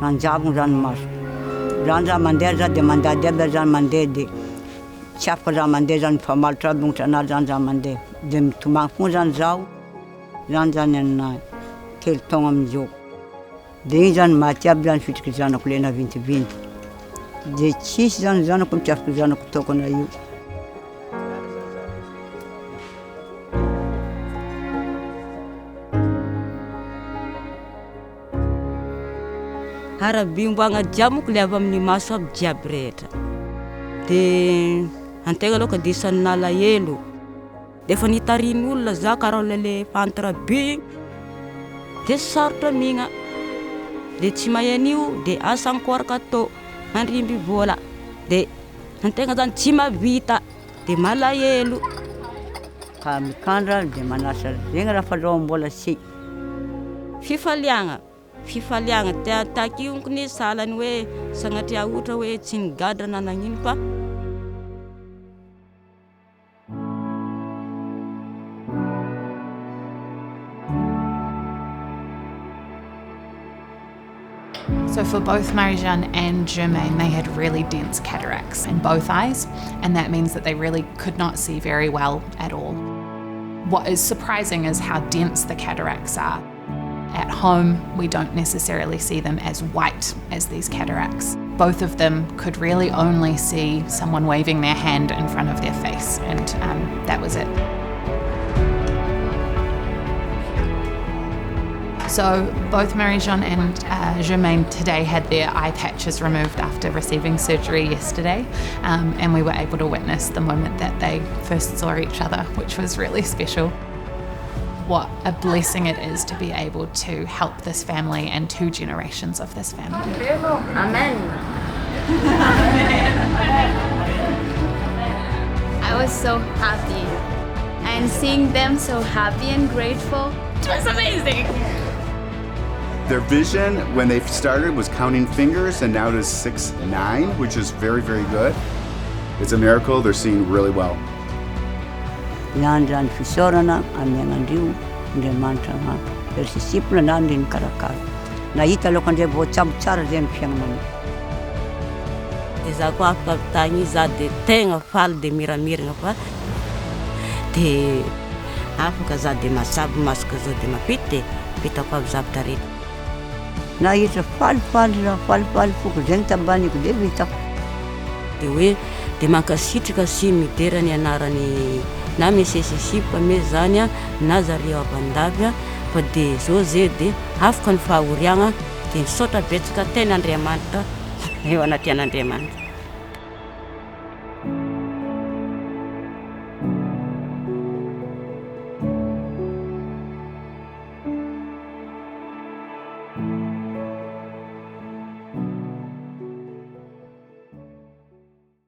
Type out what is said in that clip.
Nanjavogny ranomasy. Zany za mandeha za dia mandady aby zany mandeha dia tsy afaka za mandeha zany mifamalitra aby tongotranahy zany za mandeha. Dia mitomagny foagna zany zaho. Zany zany aminahy telo taogna amizao. Dia igny zany maty aby zany fitriky zanako le navintivinty. Dia tsisy zany zanako mitiavaka zanako tokana io. Arabim-boagna jiaby le avy amin'ny maso aby jiaby rehetra. Dia antegna aloha dia isan'ny nalahelo. Dia efa nitarian'olona za karaha le fantara be igny. Dia sarotra migna. Dia tsy mahay an'io dia asa ankoraka atao mandrimby vola. Dia antegna zany tsy mahavita dia malahelo. Ka mikandra dia manasa zegny raha fandrahoam-bola sy. Fifaliagna takionko ny salany hoe sagnatria ohatra hoe tsy nigadra na nagnino fa So for both Marie-Jeanne and Germaine, they had really dense cataracts in both eyes, and that means that they really could not see very well at all. What is surprising is how dense the cataracts are. At home, we don't necessarily see them as white as these cataracts. Both of them could really only see someone waving their hand in front of their face, and that was it. So both Marie-Jeanne and Germaine today had their eye patches removed after receiving surgery yesterday, and we were able to witness the moment that they first saw each other, which was really special. What a blessing it is to be able to help this family and 2 generations of this family. Amen. I was so happy, and seeing them so happy and grateful, it was amazing. Their vision when they started was counting fingers, and now it is 6-9, which is very, very good. It's a miracle. They're seeing really well. Nandra ny fisaorana amiagnandrio Andriamanitra very sisipona na ndre mikarakara. Nahita aloka ndray voatsabo tsara zay amin'ny fiainanany. Dia za koa afaka tagny za dia tegna faly dia miramirana fa dia afaka za dia masabo masaka za dia mampita dia vitako aby zavatra rehetra. Nahitra falifaly foko zay ny tabaniko dia vitako. Dia hoe dia mankasitrika sy midera ny anarany na mesesisipa me zany na zareo avandavy fa dia zao zay dia afaka ny fahoriagna dia misaotra betsaka ten'Andriamanitra eo anaty an'Andriamanitra.